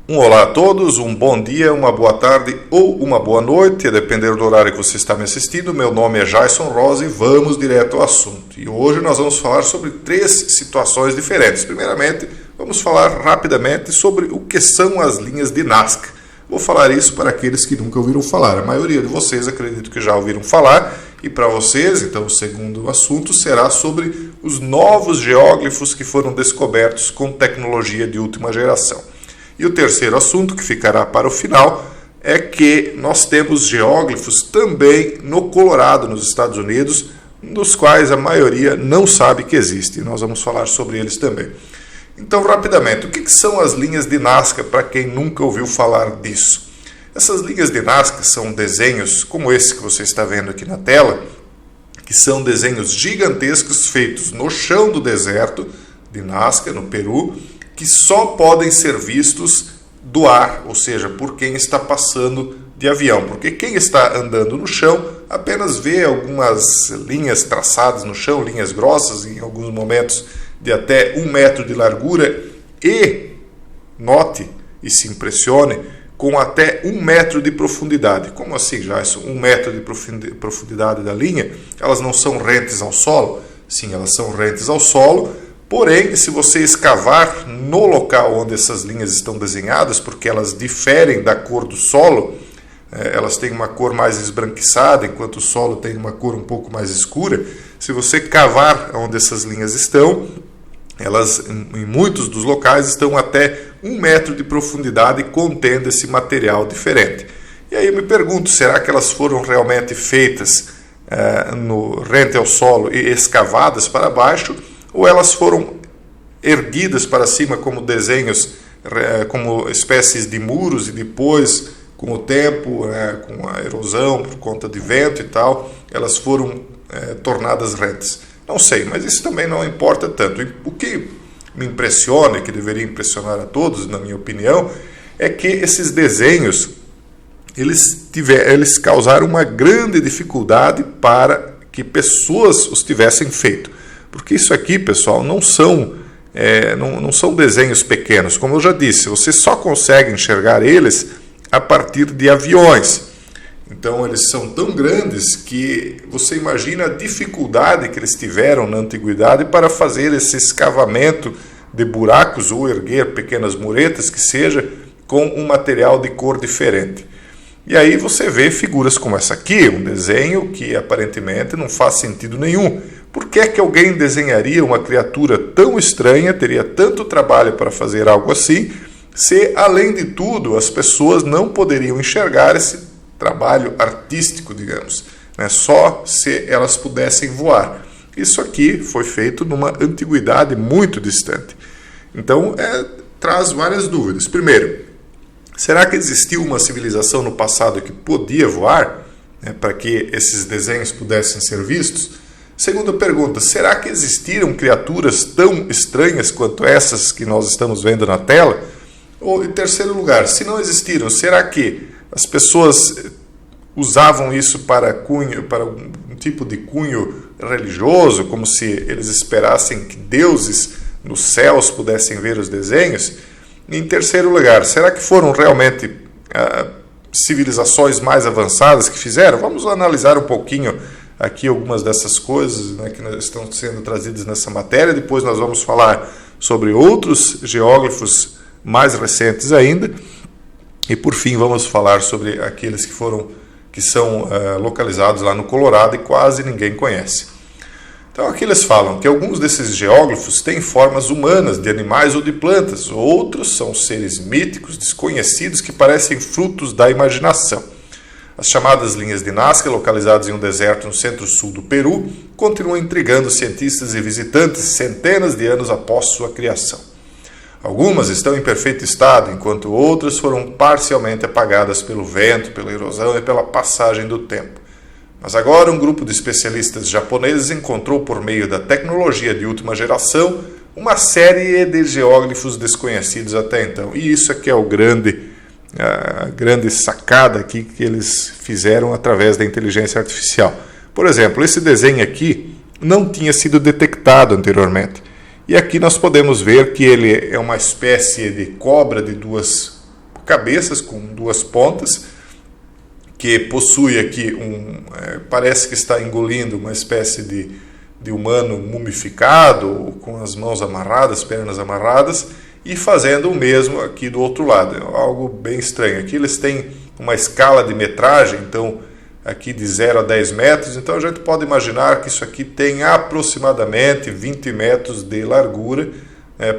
Um olá a todos, um bom dia, uma boa tarde ou uma boa noite, a depender do horário que você está me assistindo. Meu nome é Jason Rosa e vamos direto ao assunto. E hoje nós vamos falar sobre 3 situações diferentes. Primeiramente, vamos falar rapidamente sobre o que são as linhas de Nazca. Vou falar isso para aqueles que nunca ouviram falar. A maioria de vocês acredito que já ouviram falar. E para vocês, então, o segundo assunto será sobre os novos geóglifos que foram descobertos com tecnologia de última geração. E o terceiro assunto, que ficará para o final, é que nós temos geóglifos também no Colorado, nos Estados Unidos, dos quais a maioria não sabe que existe. Nós vamos falar sobre eles também. Então, rapidamente, o que são as linhas de Nazca, para quem nunca ouviu falar disso? Essas linhas de Nazca são desenhos como esse que você está vendo aqui na tela, que são desenhos gigantescos feitos no chão do deserto de Nazca, no Peru, que só podem ser vistos do ar, ou seja, por quem está passando de avião, porque quem está andando no chão apenas vê algumas linhas traçadas no chão, linhas grossas, em alguns momentos de até 1 metro de largura, e note e se impressione, com até 1 metro de profundidade. Como assim, Jason? 1 metro de profundidade da linha? Elas não são rentes ao solo? Sim, elas são rentes ao solo. Porém, se você escavar no local onde essas linhas estão desenhadas, porque elas diferem da cor do solo, elas têm uma cor mais esbranquiçada, enquanto o solo tem uma cor um pouco mais escura, se você cavar onde essas linhas estão, elas em muitos dos locais estão até 1 metro de profundidade, contendo esse material diferente. E aí eu me pergunto, será que elas foram realmente feitas no rente ao solo e escavadas para baixo, ou elas foram erguidas para cima como desenhos, como espécies de muros, e depois, com o tempo, com a erosão, por conta de vento e tal, elas foram tornadas rentes? Não sei, mas isso também não importa tanto. O que me impressiona, e que deveria impressionar a todos, na minha opinião, é que esses desenhos, eles causaram uma grande dificuldade para que pessoas os tivessem feito. Porque isso aqui, pessoal, não são desenhos pequenos. Como eu já disse, você só consegue enxergar eles a partir de aviões. Então, eles são tão grandes que você imagina a dificuldade que eles tiveram na antiguidade para fazer esse escavamento de buracos ou erguer pequenas muretas, que seja, com um material de cor diferente. E aí você vê figuras como essa aqui, um desenho que aparentemente não faz sentido nenhum. Por que é que alguém desenharia uma criatura tão estranha, teria tanto trabalho para fazer algo assim, se, além de tudo, as pessoas não poderiam enxergar esse trabalho artístico, digamos, né? Só se elas pudessem voar. Isso aqui foi feito numa antiguidade muito distante. Então, traz várias dúvidas. Primeiro, será que existiu uma civilização no passado que podia voar, né, para que esses desenhos pudessem ser vistos? Segunda pergunta, será que existiram criaturas tão estranhas quanto essas que nós estamos vendo na tela? Ou, em terceiro lugar, se não existiram, será que as pessoas usavam isso para um tipo de cunho religioso, como se eles esperassem que deuses nos céus pudessem ver os desenhos? E, em terceiro lugar, será que foram realmente civilizações mais avançadas que fizeram? Vamos analisar um pouquinho aqui algumas dessas coisas, né, que estão sendo trazidas nessa matéria. Depois nós vamos falar sobre outros geóglifos mais recentes ainda. E por fim vamos falar sobre aqueles que são localizados lá no Colorado e quase ninguém conhece. Então aqui eles falam que alguns desses geóglifos têm formas humanas, de animais ou de plantas. Outros são seres míticos, desconhecidos, que parecem frutos da imaginação. As chamadas linhas de Nazca, localizadas em um deserto no centro-sul do Peru, continuam intrigando cientistas e visitantes centenas de anos após sua criação. Algumas estão em perfeito estado, enquanto outras foram parcialmente apagadas pelo vento, pela erosão e pela passagem do tempo. Mas agora um grupo de especialistas japoneses encontrou, por meio da tecnologia de última geração, uma série de geóglifos desconhecidos até então. E isso aqui é a grande sacada aqui que eles fizeram através da inteligência artificial. Por exemplo, esse desenho aqui não tinha sido detectado anteriormente. E aqui nós podemos ver que ele é uma espécie de cobra de 2 cabeças com duas pontas, que possui aqui parece que está engolindo uma espécie de humano mumificado, com as mãos amarradas, pernas amarradas, e fazendo o mesmo aqui do outro lado. É algo bem estranho. Aqui eles têm uma escala de metragem, então aqui de 0 a 10 metros, então a gente pode imaginar que isso aqui tem aproximadamente 20 metros de largura,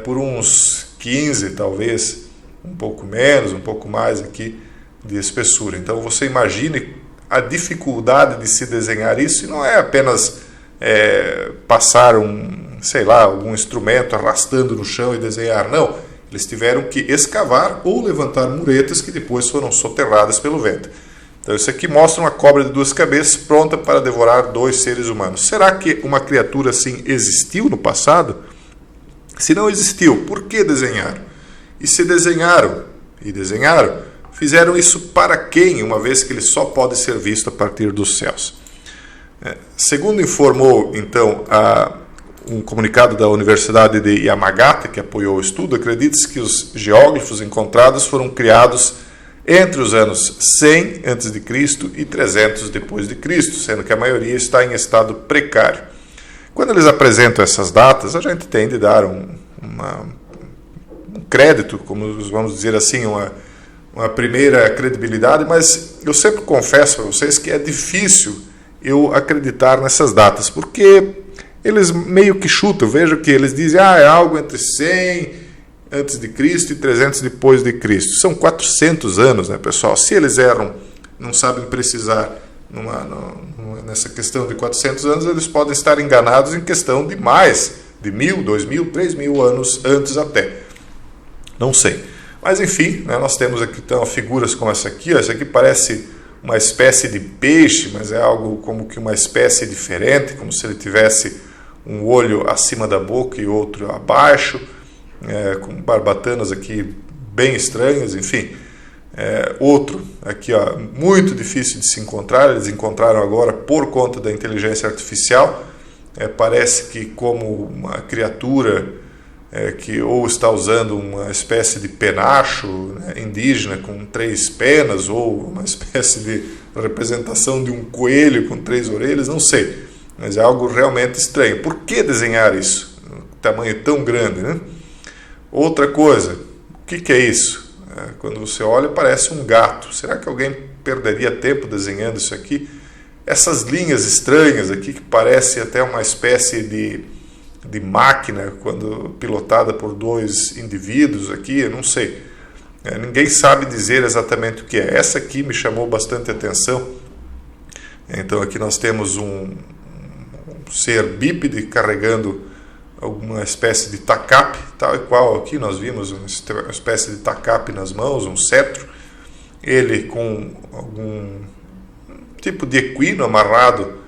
por uns 15 talvez, um pouco menos, um pouco mais aqui de espessura. Então você imagine a dificuldade de se desenhar isso, e não é apenas passar algum instrumento arrastando no chão e desenhar, não. Eles tiveram que escavar ou levantar muretas que depois foram soterradas pelo vento. Então isso aqui mostra uma cobra de duas cabeças pronta para devorar 2 seres humanos. Será que uma criatura assim existiu no passado? Se não existiu, por que desenharam? E se desenharam, fizeram isso para quem, uma vez que ele só pode ser visto a partir dos céus? Segundo informou, então, um comunicado da Universidade de Yamagata, que apoiou o estudo, acredita-se que os geóglifos encontrados foram criados entre os anos 100 a.C. e 300 depois de Cristo, sendo que a maioria está em estado precário. Quando eles apresentam essas datas, a gente tem de dar um crédito, como vamos dizer assim, uma primeira credibilidade, mas eu sempre confesso para vocês que é difícil eu acreditar nessas datas, porque eles meio que chutam. Vejo que eles dizem, é algo entre 100 antes de Cristo e 300 depois de Cristo. São 400 anos, né, pessoal? Se eles erram, não sabem precisar nessa questão de 400 anos, eles podem estar enganados em questão de mais de 1.000, 2.000, 3.000 anos antes até. Não sei. Mas enfim, né, nós temos aqui então figuras como essa aqui. Essa aqui parece uma espécie de peixe, mas é algo como que uma espécie diferente, como se ele tivesse um olho acima da boca e outro abaixo, com barbatanas aqui bem estranhas, enfim. Outro aqui, muito difícil de se encontrar, eles encontraram agora por conta da inteligência artificial. Parece que como uma criatura que ou está usando uma espécie de penacho, né, indígena com 3 penas, ou uma espécie de representação de um coelho com 3 orelhas, não sei, mas é algo realmente estranho. Por que desenhar isso? Um tamanho tão grande, né? Outra coisa, o que é isso? Quando você olha, parece um gato. Será que alguém perderia tempo desenhando isso aqui? Essas linhas estranhas aqui, que parece até uma espécie de máquina, quando pilotada por 2 indivíduos aqui, eu não sei. Ninguém sabe dizer exatamente o que é. Essa aqui me chamou bastante atenção. Então aqui nós temos um ser bípede carregando alguma espécie de tacape, tal e qual aqui nós vimos uma espécie de tacape nas mãos, um cetro, ele com algum tipo de equino amarrado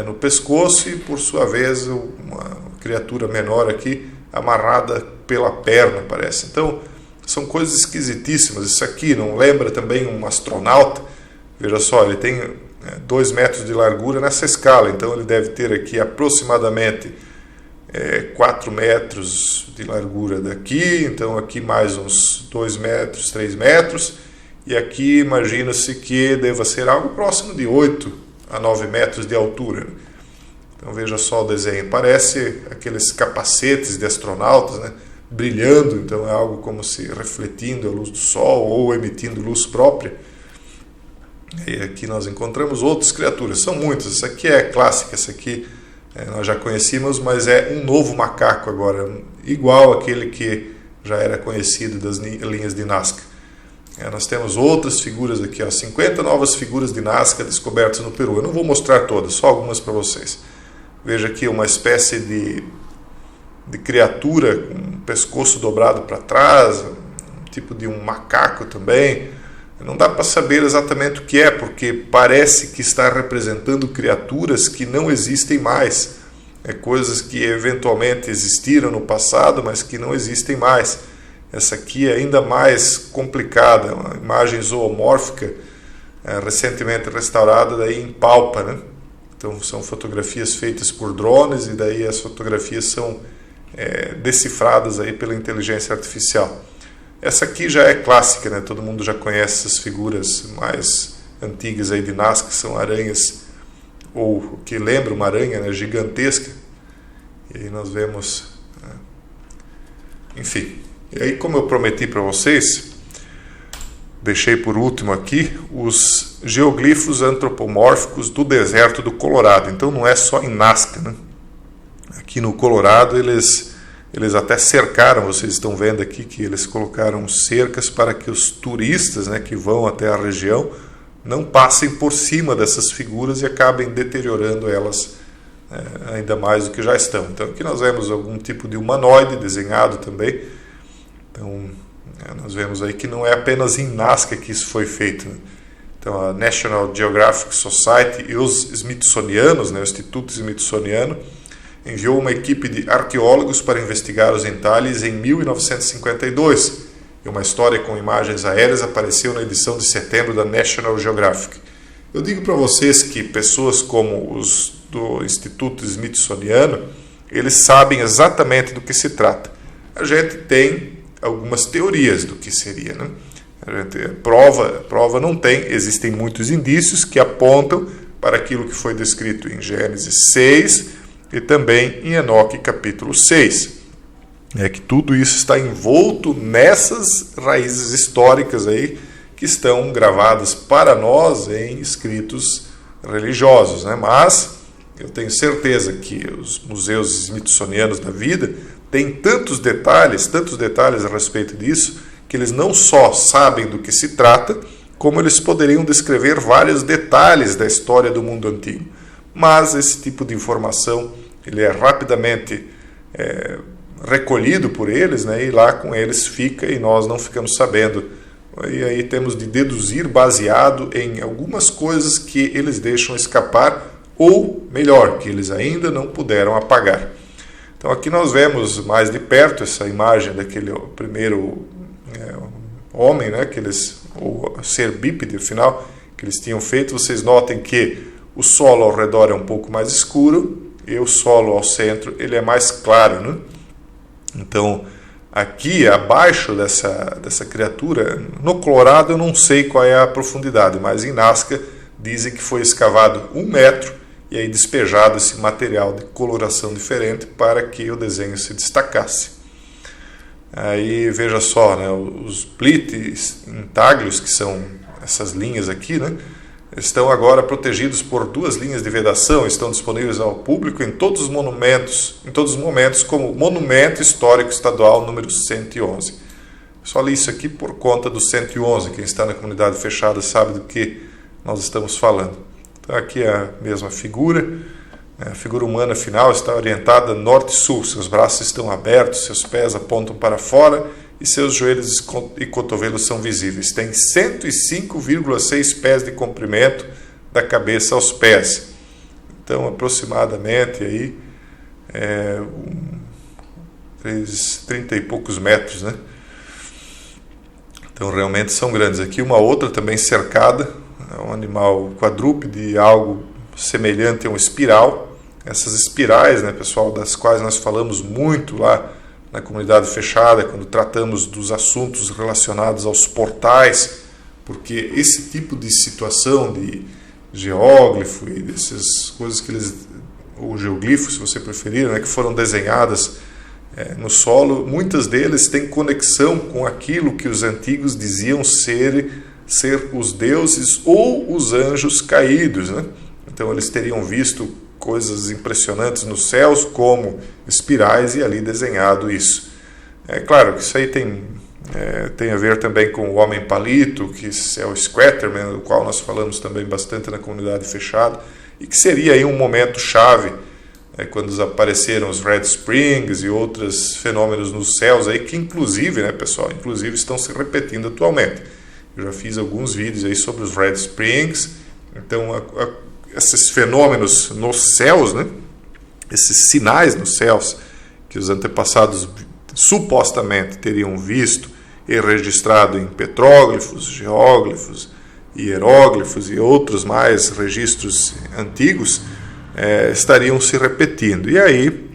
no pescoço, e por sua vez uma criatura menor aqui amarrada pela perna, parece. Então são coisas esquisitíssimas. Isso aqui não lembra também um astronauta? Veja só, ele tem 2 metros de largura nessa escala, então ele deve ter aqui aproximadamente 4 metros de largura daqui, então aqui mais uns 2 metros, 3 metros, e aqui imagina-se que deva ser algo próximo de 8 a 9 metros de altura. Então veja só o desenho, parece aqueles capacetes de astronautas, né, brilhando, então é algo como se refletindo a luz do sol ou emitindo luz própria. E aqui nós encontramos outras criaturas, são muitas. Essa aqui é clássica, essa aqui nós já conhecíamos, mas é um novo macaco agora, igual àquele que já era conhecido das linhas de Nazca. Nós temos outras figuras aqui, 50 novas figuras de Nazca descobertas no Peru. Eu não vou mostrar todas, só algumas para vocês. Veja aqui uma espécie de criatura com um pescoço dobrado para trás, um tipo de um macaco também. Não dá para saber exatamente o que é, porque parece que está representando criaturas que não existem mais. Coisas que eventualmente existiram no passado, mas que não existem mais. Essa aqui é ainda mais complicada, uma imagem zoomórfica, recentemente restaurada daí em Palpa, né? Então são fotografias feitas por drones, e daí as fotografias são decifradas aí pela inteligência artificial. Essa aqui já é clássica, né? Todo mundo já conhece essas figuras mais antigas aí de Nazca, que são aranhas, ou que lembra uma aranha, né, gigantesca. E aí nós vemos, enfim. E aí, como eu prometi para vocês, deixei por último aqui os geoglifos antropomórficos do deserto do Colorado. Então não é só em Nazca, né? Aqui no Colorado eles até cercaram, vocês estão vendo aqui que eles colocaram cercas para que os turistas, né, que vão até a região não passem por cima dessas figuras e acabem deteriorando elas ainda mais do que já estão. Então aqui nós vemos algum tipo de humanoide desenhado também. Então nós vemos aí que não é apenas em Nazca que isso foi feito, né? Então a National Geographic Society e os Smithsonianos, né, o Instituto Smithsoniano, enviou uma equipe de arqueólogos para investigar os entalhes em 1952. E uma história com imagens aéreas apareceu na edição de setembro da National Geographic. Eu digo para vocês que pessoas como os do Instituto Smithsoniano, eles sabem exatamente do que se trata. A gente tem algumas teorias do que seria, né? A gente, prova não tem, existem muitos indícios que apontam para aquilo que foi descrito em Gênesis 6 e também em Enoque capítulo 6. É que tudo isso está envolto nessas raízes históricas aí que estão gravadas para nós em escritos religiosos, né? Mas eu tenho certeza que os museus smithsonianos da vida têm tantos detalhes a respeito disso, que eles não só sabem do que se trata, como eles poderiam descrever vários detalhes da história do mundo antigo. Mas esse tipo de informação ele é rapidamente recolhido por eles, né, e lá com eles fica e nós não ficamos sabendo. E aí temos de deduzir baseado em algumas coisas que eles deixam escapar, ou melhor, que eles ainda não puderam apagar. Então aqui nós vemos mais de perto essa imagem daquele primeiro homem, né, ou ser bípede, afinal, que eles tinham feito. Vocês notem que o solo ao redor é um pouco mais escuro e o solo ao centro ele é mais claro, né? Então, aqui abaixo dessa criatura, no Colorado eu não sei qual é a profundidade, mas em Nazca dizem que foi escavado 1 metro e aí despejado esse material de coloração diferente para que o desenho se destacasse. Aí veja só, né, os plites intáglios, que são essas linhas aqui, né, estão agora protegidos por 2 linhas de vedação, estão disponíveis ao público em todos os momentos, como Monumento Histórico Estadual número 111. Só li isso aqui por conta do 111, quem está na comunidade fechada sabe do que nós estamos falando. Então aqui é a mesma figura, a figura humana final está orientada norte-sul, seus braços estão abertos, seus pés apontam para fora e seus joelhos e cotovelos são visíveis. Tem 105,6 pés de comprimento da cabeça aos pés. Então, aproximadamente aí, 30 e poucos metros, né? Então, realmente são grandes. Aqui uma outra também cercada, um animal quadrúpede, algo semelhante a um espiral. Essas espirais, né, pessoal, das quais nós falamos muito lá na comunidade fechada, quando tratamos dos assuntos relacionados aos portais, porque esse tipo de situação de geóglifo e dessas coisas que eles, ou geoglifo, se você preferir, né, que foram desenhadas no solo, muitas deles têm conexão com aquilo que os antigos diziam ser os deuses ou os anjos caídos, né? Então eles teriam visto coisas impressionantes nos céus, como espirais, e ali desenhado isso. É claro que isso aí tem a ver também com o homem palito, que é o Squatterman, do qual nós falamos também bastante na comunidade fechada, e que seria aí um momento chave, quando apareceram os Red Springs e outros fenômenos nos céus, aí, que inclusive, né, pessoal, estão se repetindo atualmente. Eu já fiz alguns vídeos aí sobre os Red Springs. Então, esses fenômenos nos céus, né? Esses sinais nos céus que os antepassados supostamente teriam visto e registrado em petróglifos, geóglifos, hieróglifos e outros mais registros antigos, estariam se repetindo. E aí,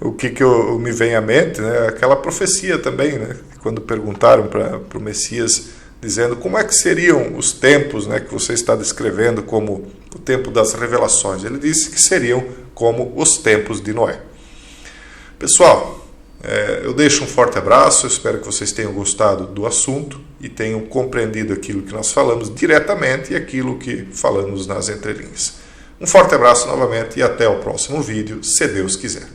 o que me vem à mente, né? Aquela profecia também, né? Quando perguntaram para o Messias, dizendo como é que seriam os tempos, né, que você está descrevendo como o tempo das revelações. Ele disse que seriam como os tempos de Noé. Pessoal, eu deixo um forte abraço, eu espero que vocês tenham gostado do assunto e tenham compreendido aquilo que nós falamos diretamente e aquilo que falamos nas entrelinhas. Um forte abraço novamente e até o próximo vídeo, se Deus quiser.